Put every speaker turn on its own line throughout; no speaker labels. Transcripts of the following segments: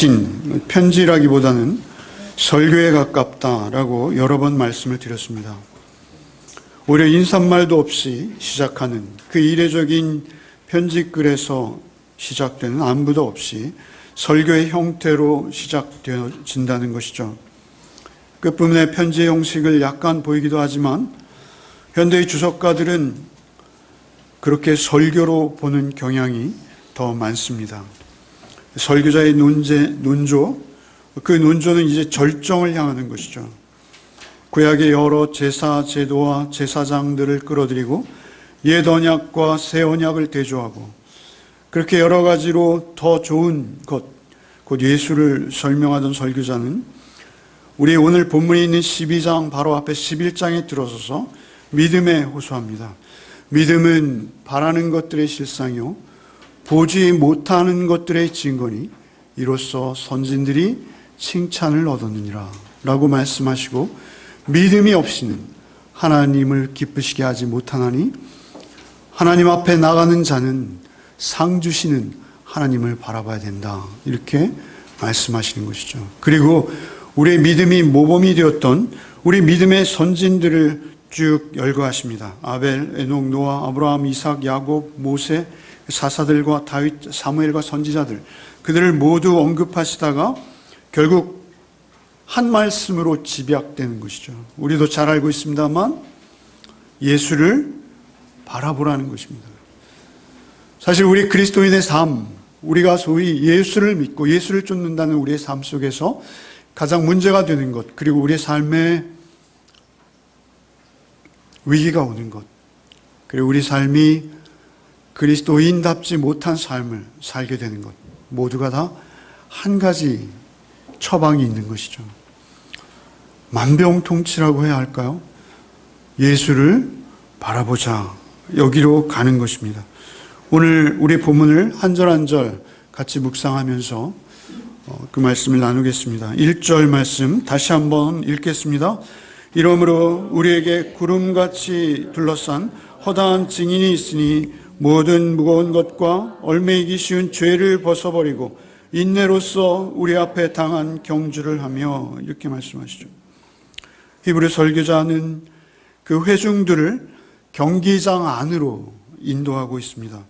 긴 편지라기보다는 설교에 가깝다라고 여러 번 말씀을 드렸습니다. 오히려 인사말도 없이 시작하는 그 이례적인 편지글에서 시작되는 안부도 없이 설교의 형태로 시작되어진다는 것이죠. 끝부분의 편지의 형식을 약간 보이기도 하지만 현대의 주석가들은 그렇게 설교로 보는 경향이 더 많습니다. 설교자의 논조, 그 논조는 이제 절정을 향하는 것이죠. 구약의 여러 제사 제도와 제사장들을 끌어들이고 옛 언약과 새 언약을 대조하고 그렇게 여러 가지로 더 좋은 것, 곧 예수를 설명하던 설교자는 우리 오늘 본문에 있는 12장 바로 앞에 11장에 들어서서 믿음에 호소합니다. 믿음은 바라는 것들의 실상이요 보지 못하는 것들의 증거니 이로써 선진들이 칭찬을 얻었느니라 라고 말씀하시고, 믿음이 없이는 하나님을 기쁘시게 하지 못하나니 하나님 앞에 나가는 자는 상 주시는 하나님을 바라봐야 된다, 이렇게 말씀하시는 것이죠. 그리고 우리의 믿음이 모범이 되었던 우리 믿음의 선진들을 쭉 열거하십니다. 아벨, 에녹, 노아, 아브라함, 이삭, 야곱, 모세, 사사들과 다윗, 사무엘과 선지자들, 그들을 모두 언급하시다가 결국 한 말씀으로 집약되는 것이죠. 우리도 잘 알고 있습니다만 예수를 바라보라는 것입니다. 사실 우리 그리스도인의 삶, 우리가 소위 예수를 믿고 예수를 쫓는다는 우리의 삶 속에서 가장 문제가 되는 것, 그리고 우리의 삶에 위기가 오는 것, 그리고 우리 삶이 그리스도인답지 못한 삶을 살게 되는 것, 모두가 다 한 가지 처방이 있는 것이죠. 만병통치라고 해야 할까요? 예수를 바라보자, 여기로 가는 것입니다. 오늘 우리 본문을 한 절 한 절 같이 묵상하면서 그 말씀을 나누겠습니다. 1절 말씀 다시 한번 읽겠습니다. 이러므로 우리에게 구름같이 둘러싼 허다한 증인이 있으니 모든 무거운 것과 얽매이기 쉬운 죄를 벗어버리고 인내로써 우리 앞에 당한 경주를 하며, 이렇게 말씀하시죠. 히브리 설교자는 그 회중들을 경기장 안으로 인도하고 있습니다.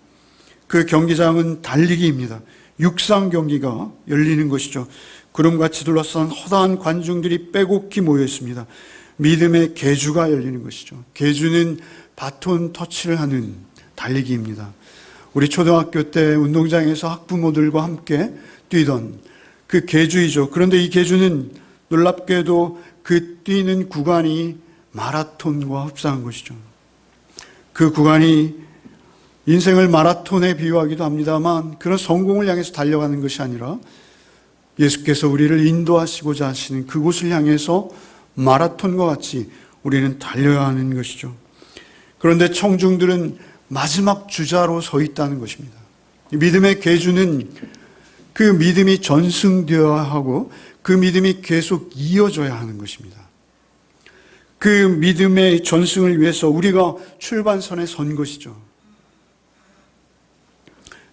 그 경기장은 달리기입니다. 육상 경기가 열리는 것이죠. 구름같이 둘러싼 허다한 관중들이 빼곡히 모여 있습니다. 믿음의 계주가 열리는 것이죠. 계주는 바톤 터치를 하는 달리기입니다. 우리 초등학교 때 운동장에서 학부모들과 함께 뛰던 그 계주이죠. 그런데 이 계주는 놀랍게도 그 뛰는 구간이 마라톤과 흡사한 것이죠. 그 구간이 인생을 마라톤에 비유하기도 합니다만 그런 성공을 향해서 달려가는 것이 아니라 예수께서 우리를 인도하시고자 하시는 그곳을 향해서 마라톤과 같이 우리는 달려야 하는 것이죠. 그런데 청중들은 마지막 주자로 서 있다는 것입니다. 믿음의 계주는 그 믿음이 전승되어야 하고 그 믿음이 계속 이어져야 하는 것입니다. 그 믿음의 전승을 위해서 우리가 출발선에 선 것이죠.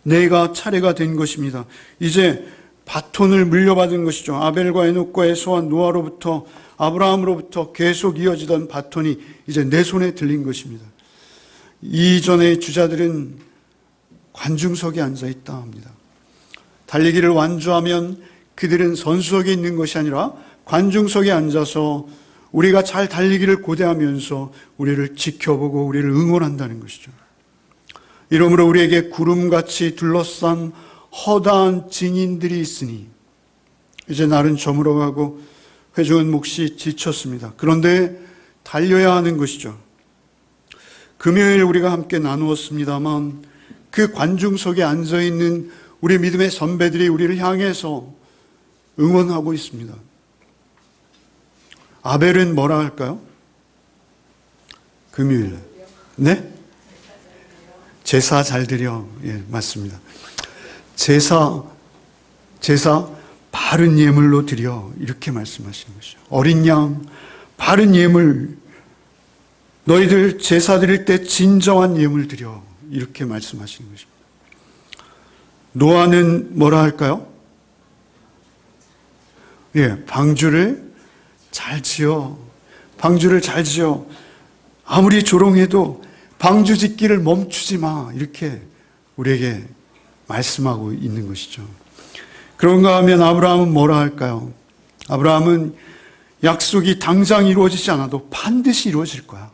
내가 차례가 된 것입니다. 이제 바톤을 물려받은 것이죠. 아벨과 에녹과의 소환, 노아로부터 아브라함으로부터 계속 이어지던 바톤이 이제 내 손에 들린 것입니다. 이전의 주자들은 관중석에 앉아있다 합니다. 달리기를 완주하면 그들은 선수석에 있는 것이 아니라 관중석에 앉아서 우리가 잘 달리기를 고대하면서 우리를 지켜보고 우리를 응원한다는 것이죠. 이러므로 우리에게 구름같이 둘러싼 허다한 증인들이 있으니 이제 날은 저물어가고 회중은 몫이 지쳤습니다. 그런데 달려야 하는 것이죠. 금요일 우리가 함께 나누었습니다만 그 관중석에 앉아있는 우리 믿음의 선배들이 우리를 향해서 응원하고 있습니다. 아벨은 뭐라 할까요? 금요일. 네? 제사 잘 드려. 예, 맞습니다. 제사 바른 예물로 드려, 이렇게 말씀하시는 것이죠. 어린 양, 바른 예물, 너희들 제사 드릴 때 진정한 예물 드려, 이렇게 말씀하시는 것입니다. 노아는 뭐라 할까요? 예, 방주를 잘 지어. 방주를 잘 지어. 아무리 조롱해도 방주 짓기를 멈추지 마. 이렇게 우리에게 말씀하고 있는 것이죠. 그런가 하면 아브라함은 뭐라 할까요? 아브라함은 약속이 당장 이루어지지 않아도 반드시 이루어질 거야.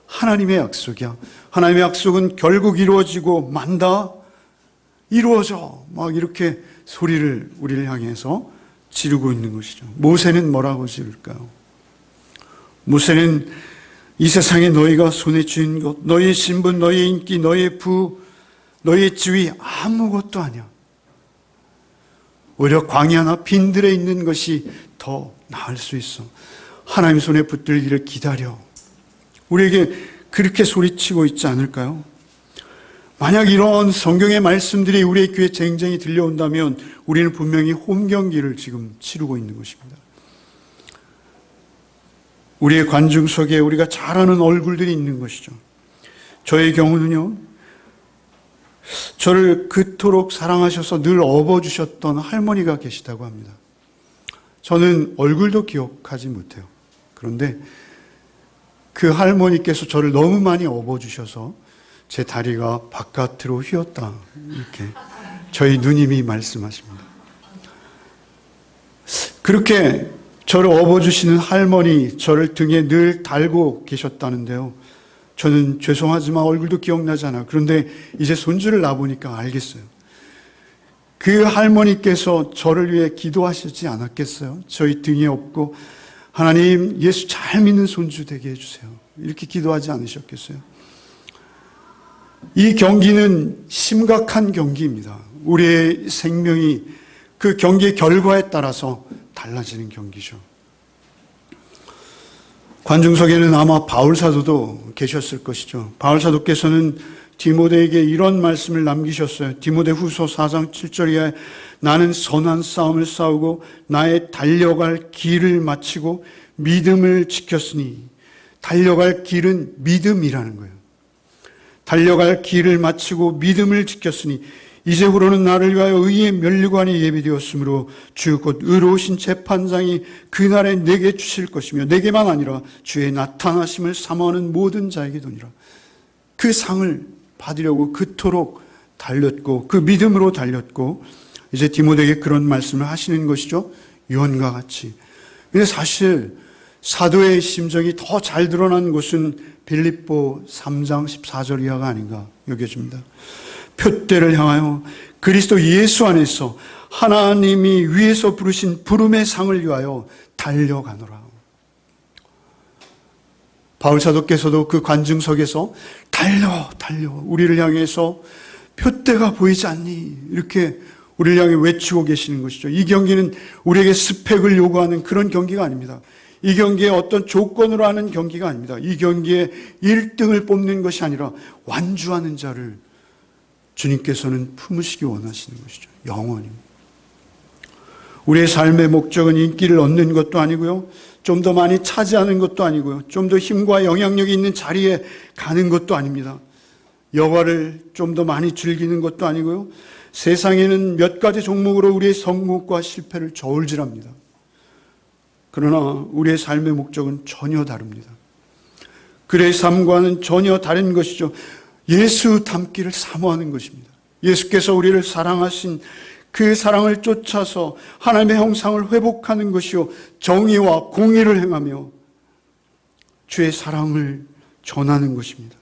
하나님의 약속이야. 하나님의 약속은 결국 이루어지고 만다. 이루어져. 막 이렇게 소리를 우리를 향해서 지르고 있는 것이죠. 모세는 뭐라고 지를까요? 모세는 이 세상에 너희가 손에 쥔 것, 너희의 신분, 너희의 인기, 너희의 부, 너희의 지위 아무것도 아니야. 오히려 광야나 빈들에 있는 것이 더 나을 수 있어. 하나님 손에 붙들기를 기다려. 우리에게 그렇게 소리치고 있지 않을까요? 만약 이런 성경의 말씀들이 우리의 귀에 쟁쟁이 들려온다면 우리는 분명히 홈 경기를 지금 치르고 있는 것입니다. 우리의 관중 속에 우리가 잘 아는 얼굴들이 있는 것이죠. 저의 경우는요, 저를 그토록 사랑하셔서 늘 업어주셨던 할머니가 계시다고 합니다. 저는 얼굴도 기억하지 못해요. 그런데 그 할머니께서 저를 너무 많이 업어주셔서 제 다리가 바깥으로 휘었다. 이렇게 저희 누님이 말씀하십니다. 그렇게 저를 업어주시는 할머니, 저를 등에 늘 달고 계셨다는데요. 저는 죄송하지만 얼굴도 기억나지 않아. 그런데 이제 손주를 낳아보니까 알겠어요. 그 할머니께서 저를 위해 기도하시지 않았겠어요? 저희 등에 업고 하나님 예수 잘 믿는 손주 되게 해주세요. 이렇게 기도하지 않으셨겠어요? 이 경기는 심각한 경기입니다. 우리의 생명이 그 경기의 결과에 따라서 달라지는 경기죠. 관중석에는 아마 바울 사도도 계셨을 것이죠. 바울 사도께서는 디모데에게 이런 말씀을 남기셨어요. 디모데 후서 4장 7절 이하에 나는 선한 싸움을 싸우고 나의 달려갈 길을 마치고 믿음을 지켰으니, 달려갈 길은 믿음이라는 거예요. 달려갈 길을 마치고 믿음을 지켰으니 이제후로는 나를 위하여 의의 면류관이 예비되었으므로 주 곧 의로우신 재판장이 그날에 내게 주실 것이며 내게만 아니라 주의 나타나심을 사모하는 모든 자에게 도니라. 그 상을 받으려고 그토록 달렸고 그 믿음으로 달렸고 이제 디모데에게 그런 말씀을 하시는 것이죠. 유언과 같이. 근데 사실 사도의 심정이 더 잘 드러난 곳은 빌립보 3장 14절 이하가 아닌가 여겨집니다. 표대를 향하여 그리스도 예수 안에서 하나님이 위에서 부르신 부름의 상을 위하여 달려가노라. 바울 사도께서도 그 관중석에서 달려 우리를 향해서 표대가 보이지 않니? 이렇게 우리를 향해 외치고 계시는 것이죠. 이 경기는 우리에게 스펙을 요구하는 그런 경기가 아닙니다. 이 경기에 어떤 조건으로 하는 경기가 아닙니다. 이 경기에 1등을 뽑는 것이 아니라 완주하는 자를 주님께서는 품으시기 원하시는 것이죠. 영원히. 우리의 삶의 목적은 인기를 얻는 것도 아니고요. 좀 더 많이 차지하는 것도 아니고요. 좀 더 힘과 영향력이 있는 자리에 가는 것도 아닙니다. 여가를 좀 더 많이 즐기는 것도 아니고요. 세상에는 몇 가지 종목으로 우리의 성공과 실패를 저울질합니다. 그러나 우리의 삶의 목적은 전혀 다릅니다. 그의 삶과는 전혀 다른 것이죠. 예수 닮기를 사모하는 것입니다. 예수께서 우리를 사랑하신 그 사랑을 쫓아서 하나님의 형상을 회복하는 것이요 정의와 공의를 행하며 주의 사랑을 전하는 것입니다.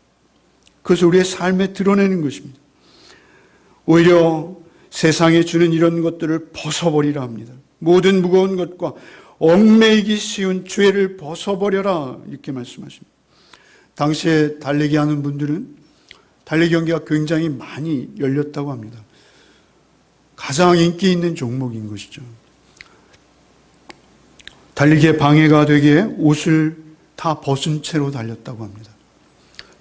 그것을 우리의 삶에 드러내는 것입니다. 오히려 세상에 주는 이런 것들을 벗어버리라 합니다. 모든 무거운 것과 얽매이기 쉬운 죄를 벗어버려라 이렇게 말씀하십니다. 당시에 달리기 하는 분들은 달리기 경기가 굉장히 많이 열렸다고 합니다. 가장 인기 있는 종목인 것이죠. 달리기에 방해가 되게 옷을 다 벗은 채로 달렸다고 합니다.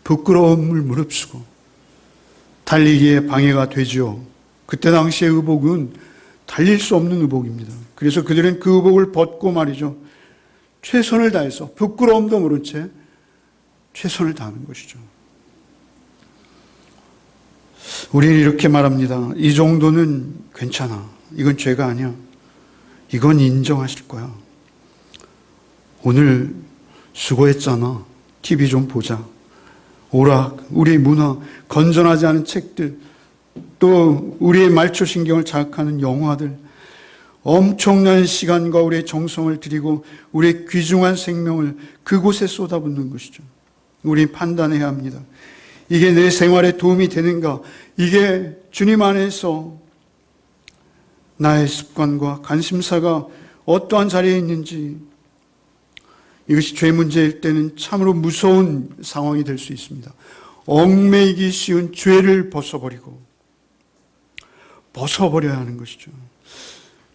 부끄러움을 무릅쓰고 달리기에 방해가 되죠. 그때 당시의 의복은 달릴 수 없는 의복입니다. 그래서 그들은 그 의복을 벗고 말이죠. 최선을 다해서 부끄러움도 모른 채 최선을 다하는 것이죠. 우리는 이렇게 말합니다. 이 정도는 괜찮아. 이건 죄가 아니야. 이건 인정하실 거야. 오늘 수고했잖아. TV 좀 보자. 오락, 우리의 문화, 건전하지 않은 책들, 또 우리의 말초신경을 자극하는 영화들, 엄청난 시간과 우리의 정성을 들이고 우리의 귀중한 생명을 그곳에 쏟아붓는 것이죠. 우리 판단해야 합니다. 이게 내 생활에 도움이 되는가? 이게 주님 안에서 나의 습관과 관심사가 어떠한 자리에 있는지, 이것이 죄 문제일 때는 참으로 무서운 상황이 될 수 있습니다. 얽매이기 쉬운 죄를 벗어버려야 하는 것이죠.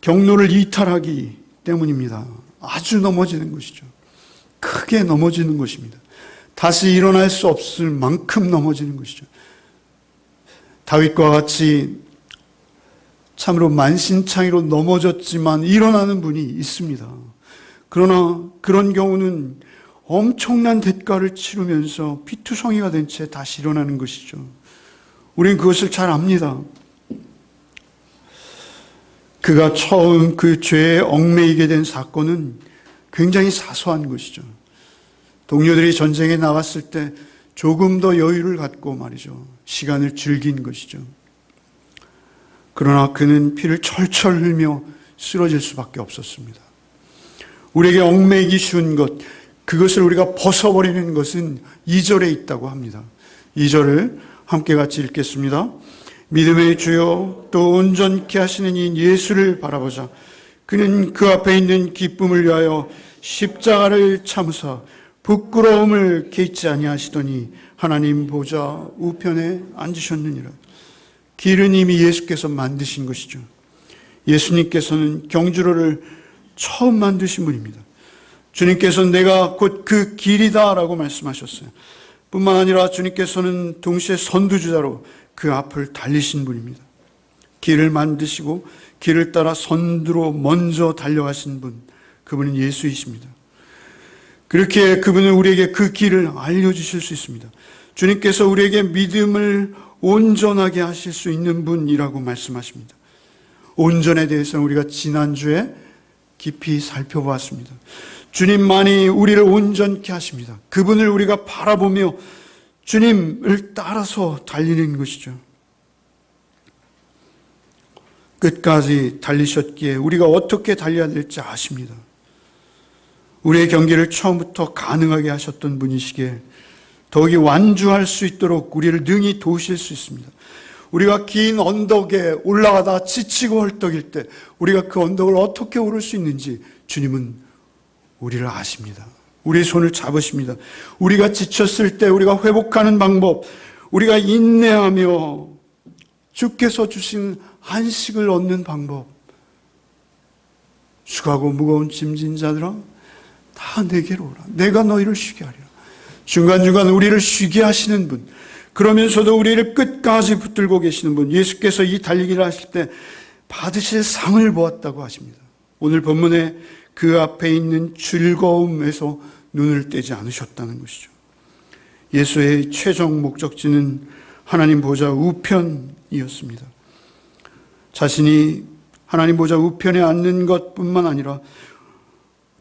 경로를 이탈하기 때문입니다. 아주 넘어지는 것이죠. 크게 넘어지는 것입니다. 다시 일어날 수 없을 만큼 넘어지는 것이죠. 다윗과 같이 참으로 만신창이로 넘어졌지만 일어나는 분이 있습니다. 그러나 그런 경우는 엄청난 대가를 치르면서 피투성이가 된 채 다시 일어나는 것이죠. 우리는 그것을 잘 압니다. 그가 처음 그 죄에 얽매이게 된 사건은 굉장히 사소한 것이죠. 동료들이 전쟁에 나갔을 때 조금 더 여유를 갖고 말이죠. 시간을 즐긴 것이죠. 그러나 그는 피를 철철 흘며 쓰러질 수밖에 없었습니다. 우리에게 얽매이기 쉬운 것, 그것을 우리가 벗어버리는 것은 2절에 있다고 합니다. 2절을 함께 같이 읽겠습니다. 믿음의 주여 또 온전케 하시는 이 예수를 바라보자. 그는 그 앞에 있는 기쁨을 위하여 십자가를 참으사 부끄러움을 개의치 아니하시더니 하나님 보좌 우편에 앉으셨느니라. 길은 이미 예수께서 만드신 것이죠. 예수님께서는 경주로를 처음 만드신 분입니다. 주님께서는 내가 곧 그 길이다라고 말씀하셨어요. 뿐만 아니라 주님께서는 동시에 선두주자로 그 앞을 달리신 분입니다. 길을 만드시고 길을 따라 선두로 먼저 달려가신 분, 그분은 예수이십니다. 그렇게 그분은 우리에게 그 길을 알려주실 수 있습니다. 주님께서 우리에게 믿음을 온전하게 하실 수 있는 분이라고 말씀하십니다. 온전에 대해서는 우리가 지난주에 깊이 살펴보았습니다. 주님만이 우리를 온전케 하십니다. 그분을 우리가 바라보며 주님을 따라서 달리는 것이죠. 끝까지 달리셨기에 우리가 어떻게 달려야 될지 아십니다. 우리의 경기를 처음부터 가능하게 하셨던 분이시기에 더욱이 완주할 수 있도록 우리를 능히 도우실 수 있습니다. 우리가 긴 언덕에 올라가다 지치고 헐떡일 때 우리가 그 언덕을 어떻게 오를 수 있는지 주님은 우리를 아십니다. 우리의 손을 잡으십니다. 우리가 지쳤을 때 우리가 회복하는 방법, 우리가 인내하며 주께서 주신 안식을 얻는 방법. 수고하고 무거운 짐진 자들아 다 내게로 오라. 내가 너희를 쉬게 하리라. 중간중간 우리를 쉬게 하시는 분, 그러면서도 우리를 끝까지 붙들고 계시는 분, 예수께서 이 달리기를 하실 때 받으실 상을 보았다고 하십니다. 오늘 본문에 그 앞에 있는 즐거움에서 눈을 떼지 않으셨다는 것이죠. 예수의 최종 목적지는 하나님 보좌 우편이었습니다. 자신이 하나님 보좌 우편에 앉는 것뿐만 아니라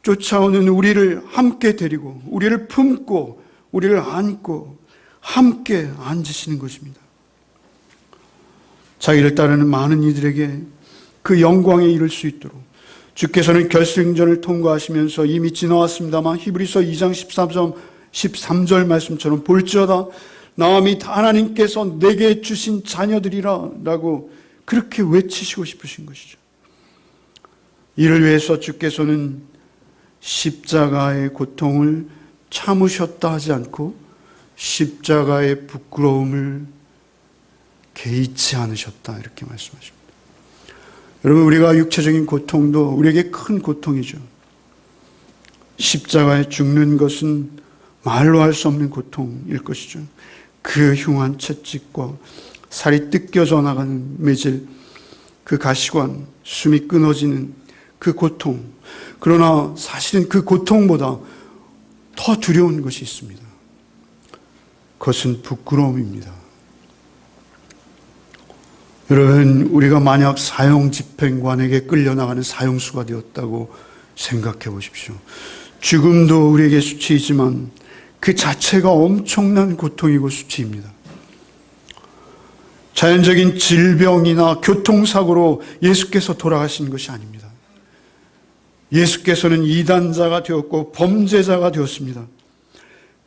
쫓아오는 우리를 함께 데리고 우리를 품고 우리를 안고 함께 앉으시는 것입니다. 자기를 따르는 많은 이들에게 그 영광에 이를 수 있도록 주께서는 결승전을 통과하시면서 이미 지나왔습니다만 히브리서 2장 13절 말씀처럼 볼지어다 나와 및 하나님께서 내게 주신 자녀들이라 라고 그렇게 외치시고 싶으신 것이죠. 이를 위해서 주께서는 십자가의 고통을 참으셨다 하지 않고 십자가의 부끄러움을 개의치 않으셨다 이렇게 말씀하십니다. 여러분, 우리가 육체적인 고통도 우리에게 큰 고통이죠. 십자가에 죽는 것은 말로 할 수 없는 고통일 것이죠. 그 흉한 채찍과 살이 뜯겨져 나가는 매질, 그 가시관, 숨이 끊어지는 그 고통. 그러나 사실은 그 고통보다 더 두려운 것이 있습니다. 그것은 부끄러움입니다. 여러분, 우리가 만약 사형집행관에게 끌려나가는 사형수가 되었다고 생각해 보십시오. 죽음도 우리에게 수치이지만 그 자체가 엄청난 고통이고 수치입니다. 자연적인 질병이나 교통사고로 예수께서 돌아가신 것이 아닙니다. 예수께서는 이단자가 되었고 범죄자가 되었습니다.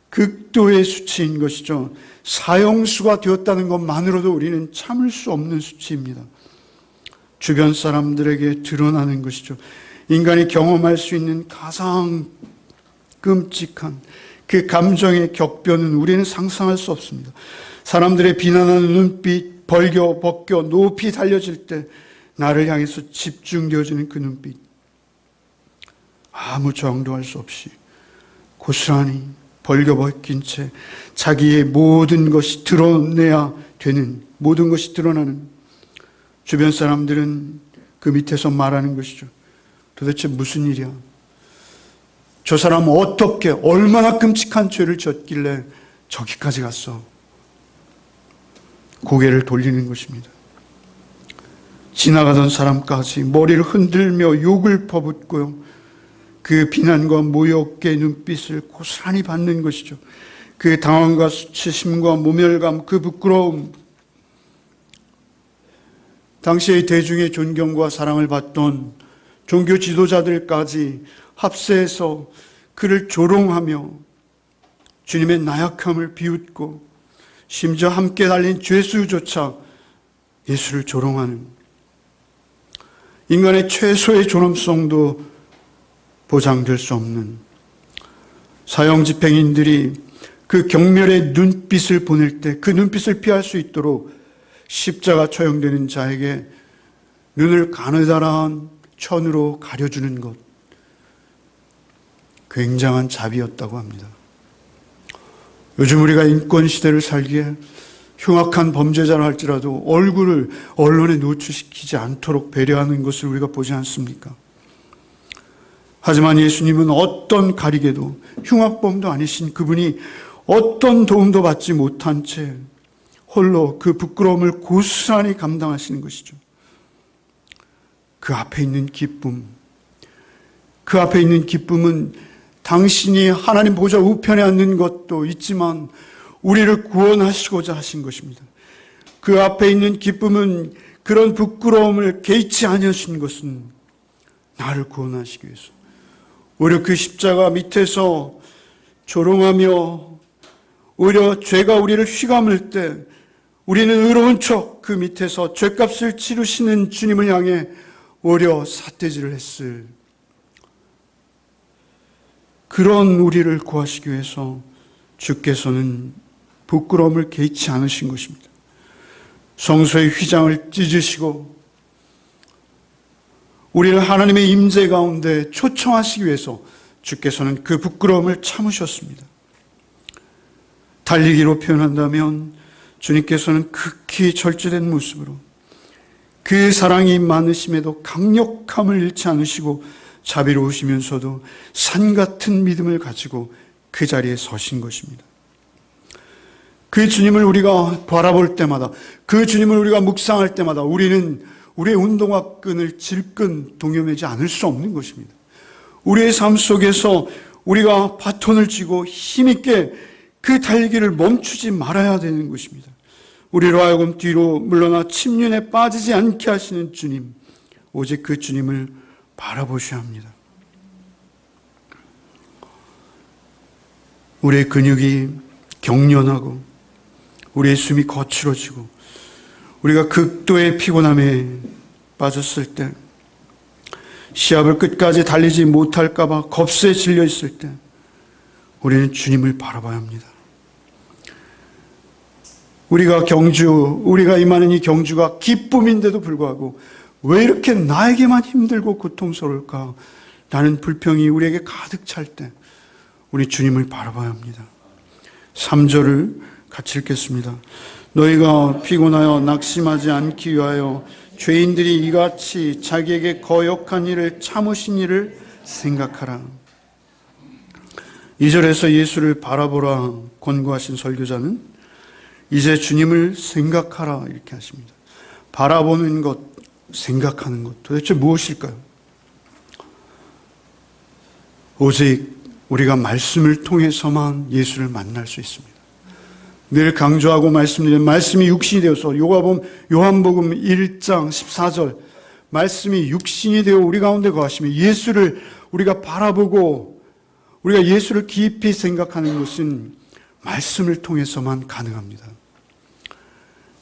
극도의 수치인 것이죠. 사형수가 되었다는 것만으로도 우리는 참을 수 없는 수치입니다. 주변 사람들에게 드러나는 것이죠. 인간이 경험할 수 있는 가장 끔찍한 그 감정의 격변은 우리는 상상할 수 없습니다. 사람들의 비난하는 눈빛, 벌겨 벗겨 높이 달려질 때 나를 향해서 집중되어지는 그 눈빛, 아무 저항도 할 수 없이 고스란히 벌겨 벗긴 채 자기의 모든 것이 드러내야 되는, 모든 것이 드러나는, 주변 사람들은 그 밑에서 말하는 것이죠. 도대체 무슨 일이야? 저 사람은 어떻게, 얼마나 끔찍한 죄를 졌길래 저기까지 갔어? 고개를 돌리는 것입니다. 지나가던 사람까지 머리를 흔들며 욕을 퍼붓고요, 그 비난과 모욕의 눈빛을 고스란히 받는 것이죠. 그 당황과 수치심과 모멸감, 그 부끄러움, 당시의 대중의 존경과 사랑을 받던 종교 지도자들까지 합세해서 그를 조롱하며 주님의 나약함을 비웃고 심지어 함께 달린 죄수조차 예수를 조롱하는, 인간의 최소의 존엄성도 보장될 수 없는 사형집행인들이 그 경멸의 눈빛을 보낼 때 그 눈빛을 피할 수 있도록 십자가 처형되는 자에게 눈을 가느다란 천으로 가려주는 것, 굉장한 자비였다고 합니다. 요즘 우리가 인권시대를 살기에 흉악한 범죄자라 할지라도 얼굴을 언론에 노출시키지 않도록 배려하는 것을 우리가 보지 않습니까? 하지만 예수님은 어떤 가리개도, 흉악범도 아니신 그분이 어떤 도움도 받지 못한 채 홀로 그 부끄러움을 고스란히 감당하시는 것이죠. 그 앞에 있는 기쁨, 그 앞에 있는 기쁨은 당신이 하나님 보좌 우편에 앉는 것도 있지만 우리를 구원하시고자 하신 것입니다. 그 앞에 있는 기쁨은 그런 부끄러움을 개의치 아니하신 것은 나를 구원하시기 위해서, 오히려 그 십자가 밑에서 조롱하며 오히려 죄가 우리를 휘감을 때 우리는 의로운 척 그 밑에서 죄값을 치르시는 주님을 향해 오히려 삿대질을 했을, 그런 우리를 구하시기 위해서 주께서는 부끄러움을 개의치 않으신 것입니다. 성소의 휘장을 찢으시고 우리를 하나님의 임재 가운데 초청하시기 위해서 주께서는 그 부끄러움을 참으셨습니다. 달리기로 표현한다면 주님께서는 극히 절제된 모습으로 그 사랑이 많으심에도 강력함을 잃지 않으시고 자비로우시면서도 산 같은 믿음을 가지고 그 자리에 서신 것입니다. 그 주님을 우리가 바라볼 때마다, 그 주님을 우리가 묵상할 때마다 우리는 우리의 운동화 끈을 질끈 동여매지 않을 수 없는 것입니다. 우리의 삶 속에서 우리가 바톤을 쥐고 힘있게 그 달리기를 멈추지 말아야 되는 것입니다. 우리로 하여금 뒤로 물러나 침륜에 빠지지 않게 하시는 주님, 오직 그 주님을 바라보셔야 합니다. 우리의 근육이 경련하고 우리의 숨이 거칠어지고 우리가 극도의 피곤함에 빠졌을 때, 시합을 끝까지 달리지 못할까 봐 겁세에 질려 있을 때 우리는 주님을 바라봐야 합니다. 우리가 임하는 이 경주가 기쁨인데도 불구하고 왜 이렇게 나에게만 힘들고 고통스러울까? 라는 불평이 우리에게 가득 찰 때 우리 주님을 바라봐야 합니다. 3절을 같이 읽겠습니다. 너희가 피곤하여 낙심하지 않기 위하여 죄인들이 이같이 자기에게 거역한 일을 참으신 일을 생각하라. 2절에서 예수를 바라보라 권고하신 설교자는 이제 주님을 생각하라 이렇게 하십니다. 바라보는 것, 생각하는 것 도대체 무엇일까요? 오직 우리가 말씀을 통해서만 예수를 만날 수 있습니다. 늘 강조하고 말씀드리는 말씀이 육신이 되어서 요한복음 1장 14절 말씀이 육신이 되어 우리 가운데 거하시며 예수를 우리가 바라보고 우리가 예수를 깊이 생각하는 것은 말씀을 통해서만 가능합니다.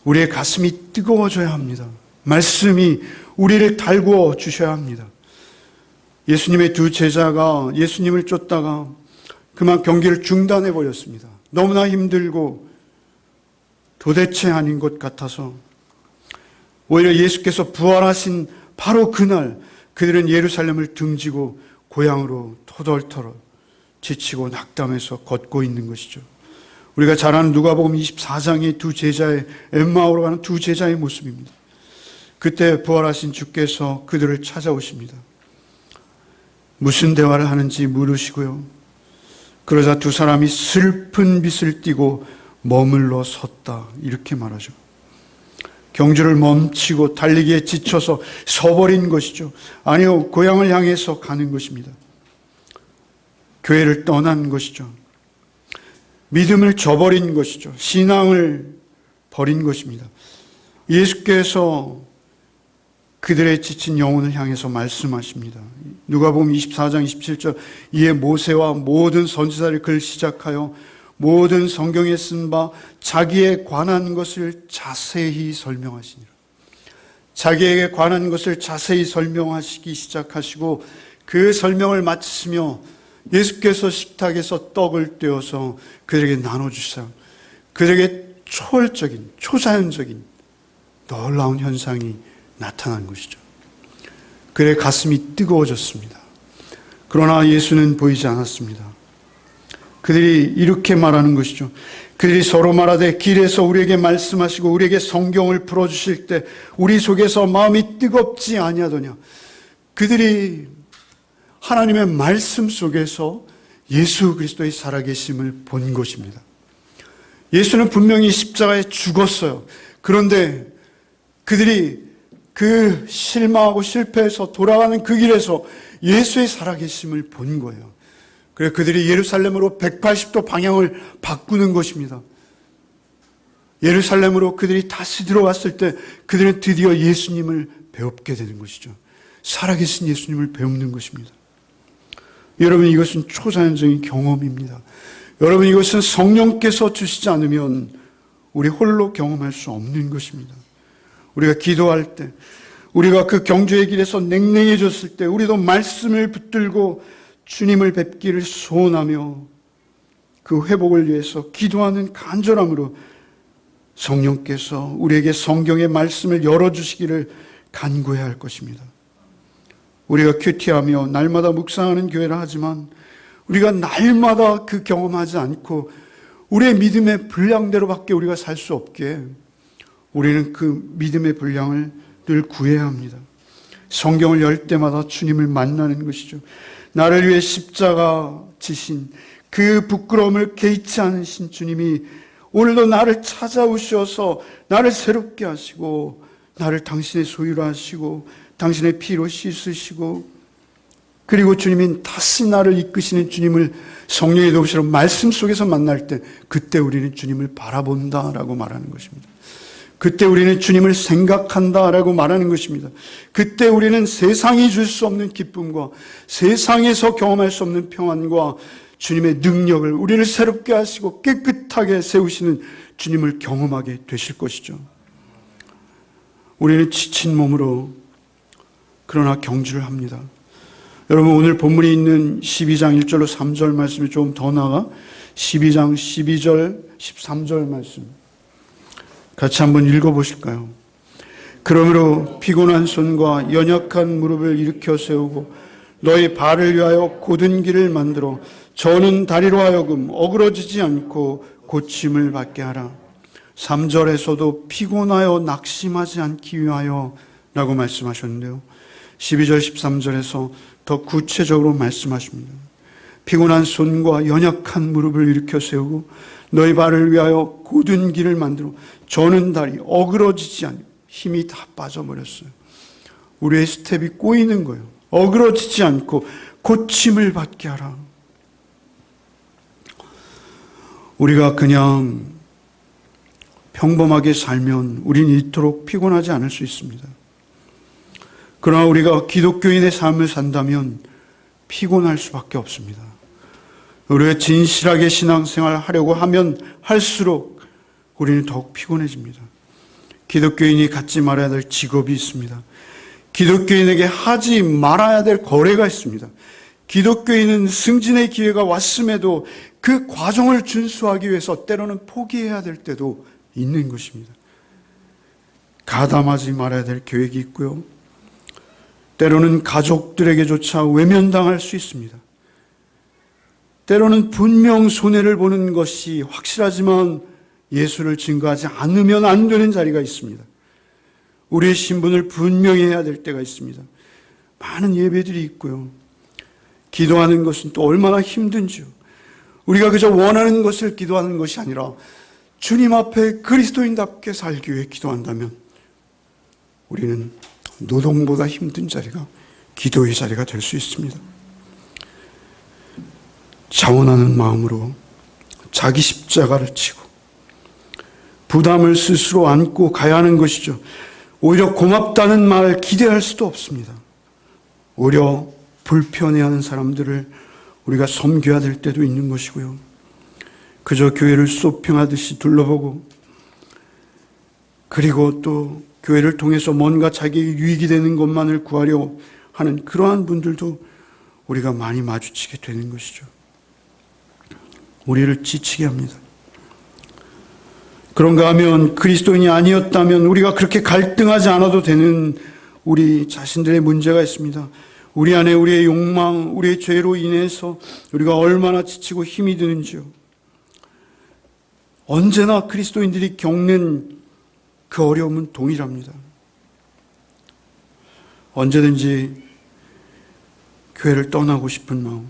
우리의 가슴이 뜨거워져야 합니다. 말씀이 우리를 달구어 주셔야 합니다. 예수님의 두 제자가 예수님을 쫓다가 그만 경기를 중단해 버렸습니다. 너무나 힘들고 도대체 아닌 것 같아서 오히려 예수께서 부활하신 바로 그날 그들은 예루살렘을 등지고 고향으로 터덜터덜 지치고 낙담해서 걷고 있는 것이죠. 우리가 잘 아는 누가복음 24장의 두 제자의 엠마오로 가는 두 제자의 모습입니다. 그때 부활하신 주께서 그들을 찾아오십니다. 무슨 대화를 하는지 물으시고요. 그러자 두 사람이 슬픈 빛을 띠고 머물러 섰다 이렇게 말하죠. 경주를 멈추고 달리기에 지쳐서 서버린 것이죠. 아니요, 고향을 향해서 가는 것입니다. 교회를 떠난 것이죠. 믿음을 저버린 것이죠. 신앙을 버린 것입니다. 예수께서 그들의 지친 영혼을 향해서 말씀하십니다. 누가복음 24장 27절 이에 모세와 모든 선지자를 글 시작하여 모든 성경에 쓴 바 자기에 관한 것을 자세히 설명하시니라. 자기에게 관한 것을 자세히 설명하시기 시작하시고 그 설명을 마치시며 예수께서 식탁에서 떡을 떼어서 그들에게 나눠주사 그들에게 초월적인 초자연적인 놀라운 현상이 나타난 것이죠. 그의 가슴이 뜨거워졌습니다. 그러나 예수는 보이지 않았습니다. 그들이 이렇게 말하는 것이죠. 그들이 서로 말하되 길에서 우리에게 말씀하시고 우리에게 성경을 풀어주실 때 우리 속에서 마음이 뜨겁지 아니하더냐. 그들이 하나님의 말씀 속에서 예수 그리스도의 살아계심을 본 것입니다. 예수는 분명히 십자가에 죽었어요. 그런데 그들이 그 실망하고 실패해서 돌아가는 그 길에서 예수의 살아계심을 본 거예요. 그래서 그들이 예루살렘으로 180도 방향을 바꾸는 것입니다. 예루살렘으로 그들이 다시 들어왔을 때 그들은 드디어 예수님을 배웁게 되는 것이죠. 살아계신 예수님을 배우는 것입니다. 여러분, 이것은 초자연적인 경험입니다. 여러분, 이것은 성령께서 주시지 않으면 우리 홀로 경험할 수 없는 것입니다. 우리가 기도할 때, 우리가 그 경주의 길에서 냉랭해졌을 때 우리도 말씀을 붙들고 주님을 뵙기를 소원하며 그 회복을 위해서 기도하는 간절함으로 성령께서 우리에게 성경의 말씀을 열어주시기를 간구해야 할 것입니다. 우리가 큐티하며 날마다 묵상하는 교회라 하지만 우리가 날마다 그 경험하지 않고 우리의 믿음의 분량대로밖에 우리가 살 수 없기에 우리는 그 믿음의 분량을 늘 구해야 합니다. 성경을 열 때마다 주님을 만나는 것이죠. 나를 위해 십자가 지신 그 부끄러움을 개의치 않으신 주님이 오늘도 나를 찾아오셔서 나를 새롭게 하시고 나를 당신의 소유로 하시고 당신의 피로 씻으시고 그리고 주님이 다시 나를 이끄시는 주님을 성령의 도우시로 말씀 속에서 만날 때 그때 우리는 주님을 바라본다라고 말하는 것입니다. 그때 우리는 주님을 생각한다라고 말하는 것입니다. 그때 우리는 세상이 줄 수 없는 기쁨과 세상에서 경험할 수 없는 평안과 주님의 능력을 우리를 새롭게 하시고 깨끗하게 세우시는 주님을 경험하게 되실 것이죠. 우리는 지친 몸으로 그러나 경주를 합니다. 여러분, 오늘 본문에 있는 12장 1절로 3절 말씀이 조금 더 나아가 12장 12절 13절 말씀 같이 한번 읽어보실까요? 그러므로 피곤한 손과 연약한 무릎을 일으켜 세우고 너희 발을 위하여 곧은 길을 만들어 저는 다리로 하여금 어그러지지 않고 고침을 받게 하라. 3절에서도 피곤하여 낙심하지 않기 위하여 라고 말씀하셨는데요. 12절 13절에서 더 구체적으로 말씀하십니다. 피곤한 손과 연약한 무릎을 일으켜 세우고 너희 발을 위하여 곧은 길을 만들어 저는 다리 어그러지지 않고 힘이 다 빠져버렸어요. 우리의 스텝이 꼬이는 거예요. 어그러지지 않고 고침을 받게 하라. 우리가 그냥 평범하게 살면 우리는 이토록 피곤하지 않을 수 있습니다. 그러나 우리가 기독교인의 삶을 산다면 피곤할 수밖에 없습니다. 우리가 진실하게 신앙생활을 하려고 하면 할수록 우리는 더욱 피곤해집니다. 기독교인이 갖지 말아야 될 직업이 있습니다. 기독교인에게 하지 말아야 될 거래가 있습니다. 기독교인은 승진의 기회가 왔음에도 그 과정을 준수하기 위해서 때로는 포기해야 될 때도 있는 것입니다. 가담하지 말아야 될 계획이 있고요. 때로는 가족들에게조차 외면당할 수 있습니다. 때로는 분명 손해를 보는 것이 확실하지만 예수를 증거하지 않으면 안 되는 자리가 있습니다. 우리의 신분을 분명히 해야 될 때가 있습니다. 많은 예배들이 있고요. 기도하는 것은 또 얼마나 힘든지요. 우리가 그저 원하는 것을 기도하는 것이 아니라 주님 앞에 그리스도인답게 살기 위해 기도한다면 우리는 노동보다 힘든 자리가 기도의 자리가 될 수 있습니다. 자원하는 마음으로 자기 십자가를 지고 부담을 스스로 안고 가야 하는 것이죠. 오히려 고맙다는 말 기대할 수도 없습니다. 오히려 불편해하는 사람들을 우리가 섬겨야 될 때도 있는 것이고요. 그저 교회를 쇼핑하듯이 둘러보고 그리고 또 교회를 통해서 뭔가 자기에게 유익이 되는 것만을 구하려 하는 그러한 분들도 우리가 많이 마주치게 되는 것이죠. 우리를 지치게 합니다. 그런가 하면 그리스도인이 아니었다면 우리가 그렇게 갈등하지 않아도 되는 우리 자신들의 문제가 있습니다. 우리 안에 우리의 욕망, 우리의 죄로 인해서 우리가 얼마나 지치고 힘이 드는지요. 언제나 그리스도인들이 겪는 그 어려움은 동일합니다. 언제든지 교회를 떠나고 싶은 마음,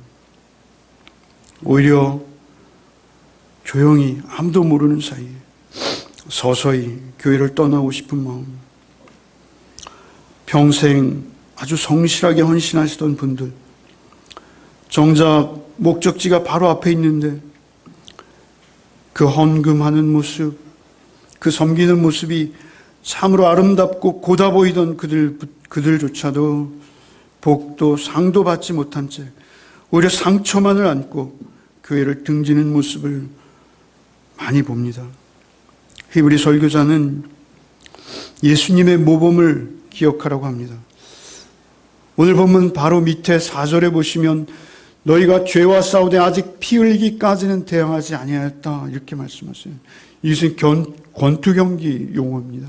오히려 조용히 아무도 모르는 사이에 서서히 교회를 떠나고 싶은 마음, 평생 아주 성실하게 헌신하시던 분들, 정작 목적지가 바로 앞에 있는데 그 헌금하는 모습, 그 섬기는 모습이 참으로 아름답고 고다 보이던 그들조차도 복도 상도 받지 못한 채 오히려 상처만을 안고 교회를 등지는 모습을 많이 봅니다. 히브리 설교자는 예수님의 모범을 기억하라고 합니다. 오늘 보면 바로 밑에 4절에 보시면 너희가 죄와 싸우되 아직 피 흘리기까지는 대항하지 아니하였다 이렇게 말씀하세요. 이것은 권투 경기 용어입니다.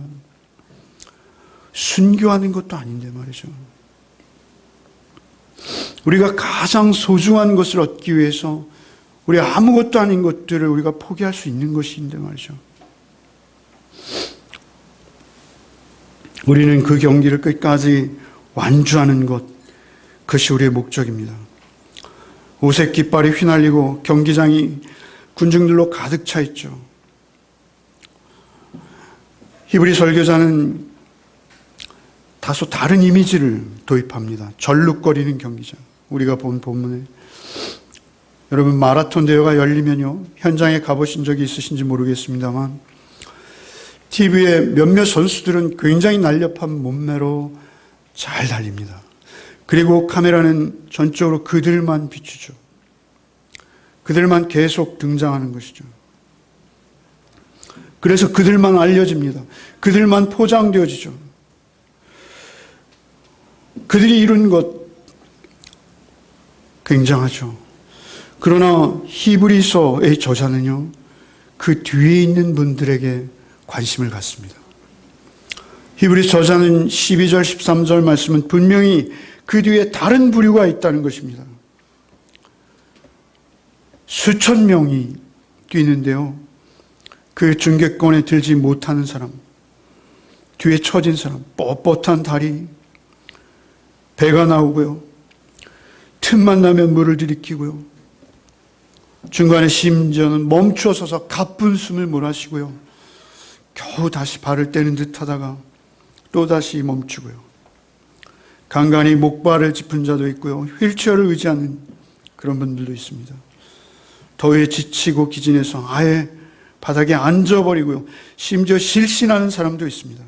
순교하는 것도 아닌데 말이죠. 우리가 가장 소중한 것을 얻기 위해서 우리 아무것도 아닌 것들을 우리가 포기할 수 있는 것인데 말이죠. 우리는 그 경기를 끝까지 완주하는 것, 그것이 우리의 목적입니다. 오색 깃발이 휘날리고 경기장이 군중들로 가득 차 있죠. 히브리 설교자는 다소 다른 이미지를 도입합니다. 절룩거리는 경기장. 우리가 본 본문에 여러분 마라톤 대회가 열리면요, 현장에 가보신 적이 있으신지 모르겠습니다만 TV에 몇몇 선수들은 굉장히 날렵한 몸매로 잘 달립니다. 그리고 카메라는 전적으로 그들만 비추죠. 그들만 계속 등장하는 것이죠. 그래서 그들만 알려집니다. 그들만 포장되어지죠. 그들이 이룬 것 굉장하죠. 그러나 히브리서의 저자는요, 그 뒤에 있는 분들에게 관심을 갖습니다. 히브리 저자는 12절, 13절 말씀은 분명히 그 뒤에 다른 부류가 있다는 것입니다. 수천 명이 뛰는데요, 그 중계권에 들지 못하는 사람, 뒤에 처진 사람, 뻣뻣한 다리, 배가 나오고요, 틈만 나면 물을 들이키고요, 중간에 심지어는 멈추어 서서 가쁜 숨을 몰아쉬고요, 겨우 다시 발을 떼는 듯 하다가 또다시 멈추고요. 간간히 목발을 짚은 자도 있고요. 휠체어를 의지하는 그런 분들도 있습니다. 더위에 지치고 기진해서 아예 바닥에 앉아버리고요. 심지어 실신하는 사람도 있습니다.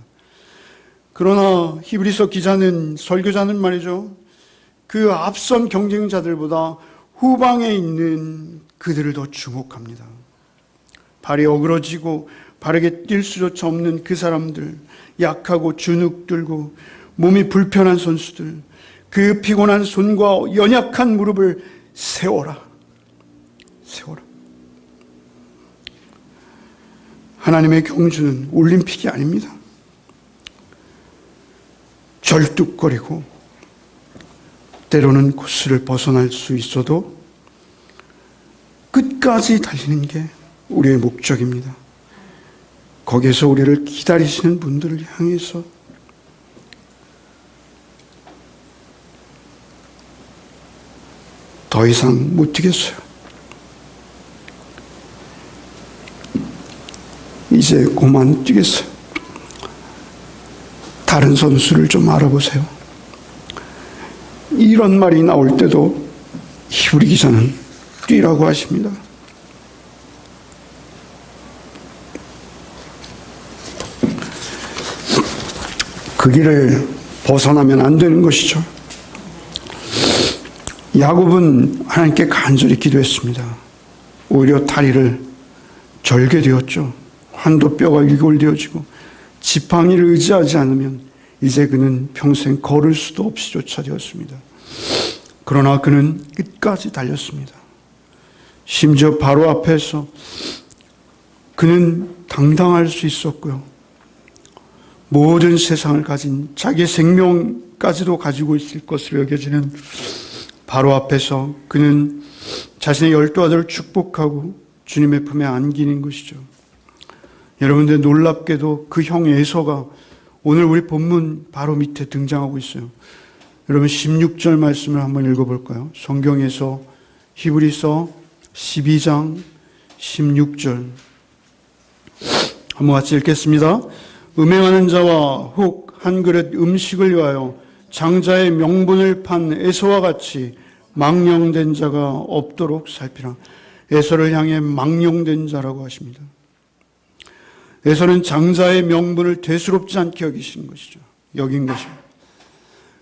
그러나 히브리서 기자는, 설교자는 말이죠, 그 앞선 경쟁자들보다 후방에 있는 그들을 더 주목합니다. 발이 어그러지고 바르게 뛸 수조차 없는 그 사람들, 약하고 주눅들고 몸이 불편한 선수들, 그 피곤한 손과 연약한 무릎을 세워라. 세워라. 하나님의 경주는 올림픽이 아닙니다. 절뚝거리고 때로는 코스를 벗어날 수 있어도 끝까지 달리는 게 우리의 목적입니다. 거기에서 우리를 기다리시는 분들을 향해서 더 이상 못 뛰겠어요. 이제 그만 뛰겠어요. 다른 선수를 좀 알아보세요. 이런 말이 나올 때도 히브리 기자는 뛰라고 하십니다. 그 길을 벗어나면 안 되는 것이죠. 야곱은 하나님께 간절히 기도했습니다. 오히려 다리를 절게 되었죠. 환도뼈가 일골되어지고 지팡이를 의지하지 않으면 이제 그는 평생 걸을 수도 없이 조차 되었습니다. 그러나 그는 끝까지 달렸습니다. 심지어 바로 앞에서 그는 당당할 수 있었고요. 모든 세상을 가진 자기의 생명까지도 가지고 있을 것으로 여겨지는 바로 앞에서 그는 자신의 12아들을 축복하고 주님의 품에 안기는 것이죠. 여러분들 놀랍게도 그 형 에서가 오늘 우리 본문 바로 밑에 등장하고 있어요. 여러분 16절 말씀을 한번 읽어볼까요? 성경에서 히브리서 12장 16절 한번 같이 읽겠습니다. 음행하는 자와 혹 한 그릇 음식을 위하여 장자의 명분을 판 에서와 같이 망령된 자가 없도록 살피라. 에서를 향해 망령된 자라고 하십니다. 에서는 장자의 명분을 대수롭지 않게 여기신 것이죠. 여긴 것입니다.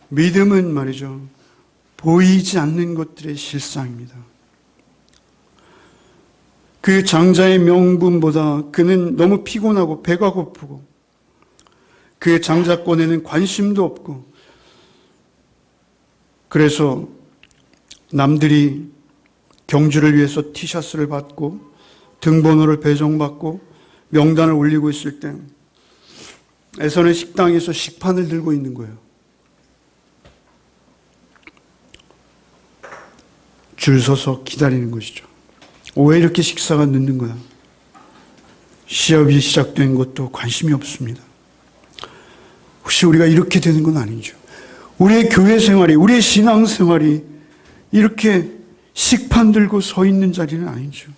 믿음은 말이죠, 보이지 않는 것들의 실상입니다. 그 장자의 명분보다 그는 너무 피곤하고 배가 고프고 그 장자권에는 관심도 없고, 그래서 남들이 경주를 위해서 티셔츠를 받고 등번호를 배정받고 명단을 올리고 있을 때 에서는 식당에서 식판을 들고 있는 거예요. 줄 서서 기다리는 것이죠. 왜 이렇게 식사가 늦는 거야? 시합이 시작된 것도 관심이 없습니다. 혹시 우리가 이렇게 되는 건 아니죠. 우리의 교회 생활이, 우리의 신앙 생활이 이렇게 식판 들고 서 있는 자리는 아니죠.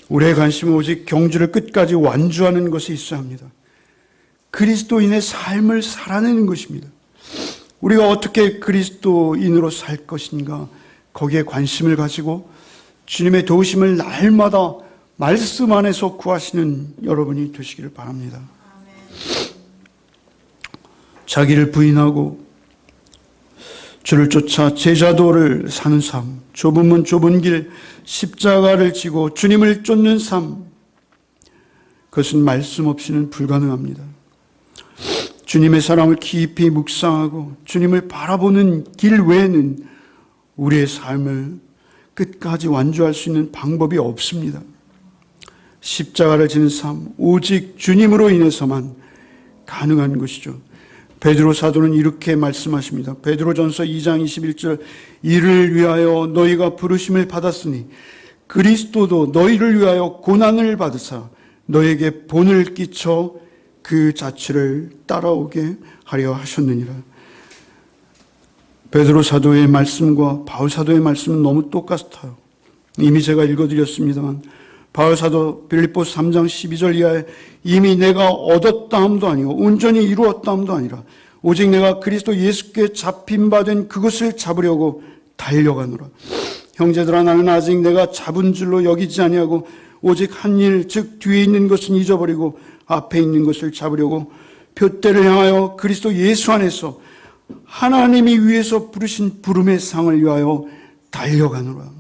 우리의 관심은 오직 경주를 끝까지 완주하는 것에 있어야 합니다. 그리스도인의 삶을 살아내는 것입니다. 우리가 어떻게 그리스도인으로 살 것인가, 거기에 관심을 가지고 주님의 도우심을 날마다 말씀 안에서 구하시는 여러분이 되시기를 바랍니다. 자기를 부인하고 주를 쫓아 제자도를 사는 삶, 좁은 문 좁은 길 십자가를 지고 주님을 쫓는 삶, 그것은 말씀 없이는 불가능합니다. 주님의 사랑을 깊이 묵상하고 주님을 바라보는 길 외에는 우리의 삶을 끝까지 완주할 수 있는 방법이 없습니다. 십자가를 지는 삶, 오직 주님으로 인해서만 가능한 것이죠. 베드로 사도는 이렇게 말씀하십니다. 베드로전서 2장 21절, 이를 위하여 너희가 부르심을 받았으니 그리스도도 너희를 위하여 고난을 받으사 너희에게 본을 끼쳐 그 자취를 따라오게 하려 하셨느니라. 베드로 사도의 말씀과 바울 사도의 말씀은 너무 똑같아요. 이미 제가 읽어드렸습니다만 바울 사도 빌립보서 3장 12절 이하에 이미 내가 얻었다 함도 아니고 온전히 이루었다 함도 아니라 오직 내가 그리스도 예수께 잡힌 바 된 그것을 잡으려고 달려가노라. 형제들아, 나는 아직 내가 잡은 줄로 여기지 아니하고 오직 한 일, 즉 뒤에 있는 것은 잊어버리고 앞에 있는 것을 잡으려고 표대를 향하여 그리스도 예수 안에서 하나님이 위에서 부르신 부름의 상을 위하여 달려가노라.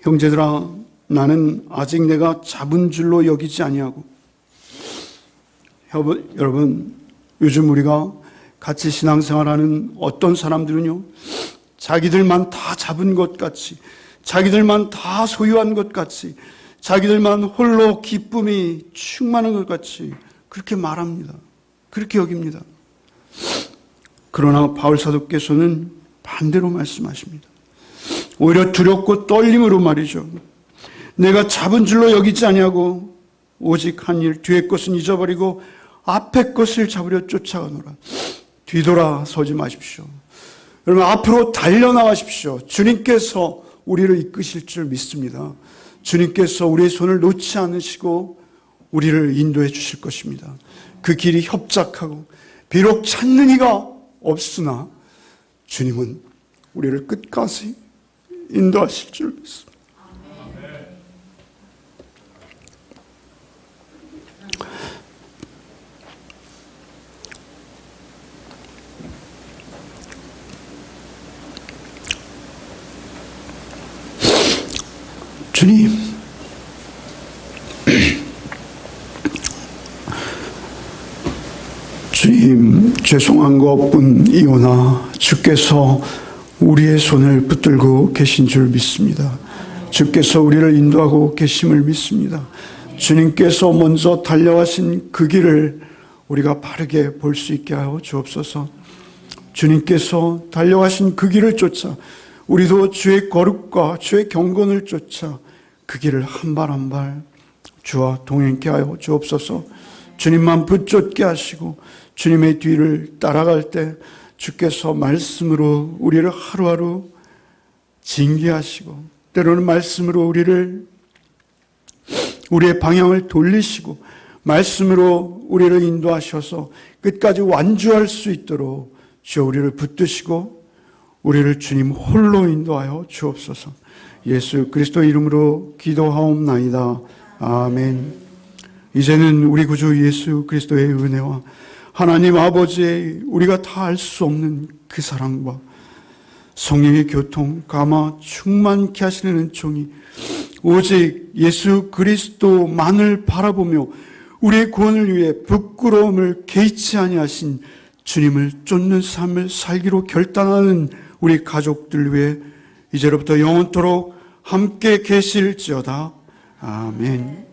형제들아, 나는 아직 내가 잡은 줄로 여기지 아니하고. 여러분, 요즘 우리가 같이 신앙생활하는 어떤 사람들은요, 자기들만 다 잡은 것 같이, 자기들만 다 소유한 것 같이, 자기들만 홀로 기쁨이 충만한 것 같이 그렇게 말합니다. 그렇게 여깁니다. 그러나 바울 사도께서는 반대로 말씀하십니다. 오히려 두렵고 떨림으로 말이죠. 내가 잡은 줄로 여기지 아니하고 오직 한 일, 뒤의 것은 잊어버리고 앞의 것을 잡으려 쫓아가노라. 뒤돌아서지 마십시오. 여러분, 앞으로 달려나가십시오. 주님께서 우리를 이끄실 줄 믿습니다. 주님께서 우리의 손을 놓지 않으시고 우리를 인도해 주실 것입니다. 그 길이 협착하고 비록 찾는 이가 없으나 주님은 우리를 끝까지 인도하실 줄 믿습니다. 주님, 죄송한 것뿐이오나 주께서 우리의 손을 붙들고 계신 줄 믿습니다. 주께서 우리를 인도하고 계심을 믿습니다. 주님께서 먼저 달려가신 그 길을 우리가 바르게 볼 수 있게 하여 주옵소서. 주님께서 달려가신 그 길을 쫓아 우리도 주의 거룩과 주의 경건을 쫓아 그 길을 한 발 한 발 주와 동행케 하여 주옵소서. 주님만 붙잡게 하시고 주님의 뒤를 따라갈 때 주께서 말씀으로 우리를 하루하루 징계하시고 때로는 말씀으로 우리의 방향을 돌리시고 말씀으로 우리를 인도하셔서 끝까지 완주할 수 있도록 주여 우리를 붙드시고 우리를 주님 홀로 인도하여 주옵소서. 예수 그리스도 이름으로 기도하옵나이다. 아멘. 이제는 우리 구주 예수 그리스도의 은혜와 하나님 아버지의 우리가 다 알 수 없는 그 사랑과 성령의 교통, 감화, 충만케 하시는 은총이 오직 예수 그리스도만을 바라보며 우리의 구원을 위해 부끄러움을 개의치 아니하신 주님을 쫓는 삶을 살기로 결단하는 우리 가족들 위해 이제로부터 영원토록 함께 계실지어다. 아멘.